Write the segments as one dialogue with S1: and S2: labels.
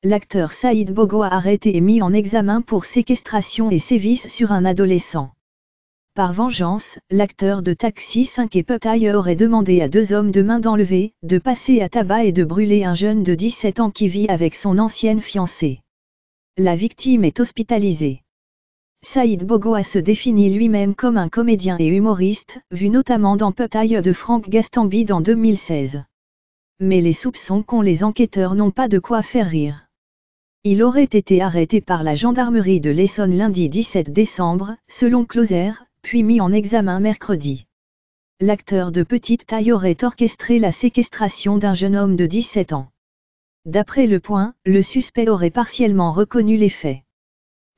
S1: l'acteur Saïd Bogoa arrêté et mis en examen pour séquestration et sévices sur un adolescent. Par vengeance, l'acteur de Taxi 5 et Popeye aurait demandé à deux hommes de main d'enlever, de passer à tabac et de brûler un jeune de 17 ans qui vit avec son ancienne fiancée. La victime est hospitalisée. Saïd Bogoa se définit lui-même comme un comédien et humoriste, vu notamment dans Popeye de Franck Gastambide en 2016. Mais les soupçons qu'ont les enquêteurs n'ont pas de quoi faire rire. Il aurait été arrêté par la gendarmerie de l'Essonne lundi 17 décembre, selon Closer, puis mis en examen mercredi. L'acteur de petite taille aurait orchestré la séquestration d'un jeune homme de 17 ans. D'après Le Point, le suspect aurait partiellement reconnu les faits.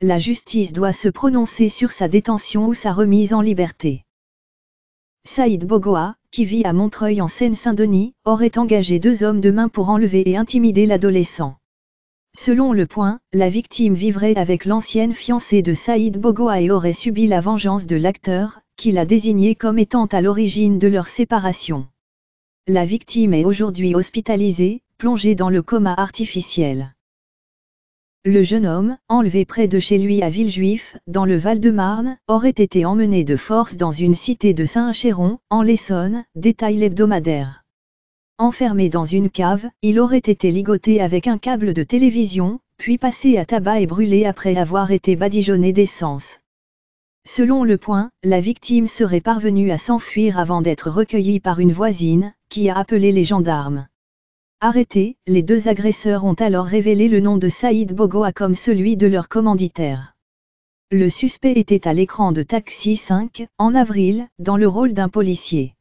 S1: La justice doit se prononcer sur sa détention ou sa remise en liberté. Saïd Bogoa, qui vit à Montreuil en Seine-Saint-Denis, aurait engagé deux hommes de main pour enlever et intimider l'adolescent. Selon Le Point, la victime vivrait avec l'ancienne fiancée de Saïd Bogoa et aurait subi la vengeance de l'acteur, qui l'a désigné comme étant à l'origine de leur séparation. La victime est aujourd'hui hospitalisée, plongée dans le coma artificiel. Le jeune homme, enlevé près de chez lui à Villejuif, dans le Val-de-Marne, aurait été emmené de force dans une cité de Saint-Chéron, en l'Essonne, détaille l'hebdomadaire. Enfermé dans une cave, il aurait été ligoté avec un câble de télévision, puis passé à tabac et brûlé après avoir été badigeonné d'essence. Selon Le Point, la victime serait parvenue à s'enfuir avant d'être recueillie par une voisine, qui a appelé les gendarmes. Arrêtés, les deux agresseurs ont alors révélé le nom de Saïd Bogoa comme celui de leur commanditaire. Le suspect était à l'écran de Taxi 5, en avril, dans le rôle d'un policier.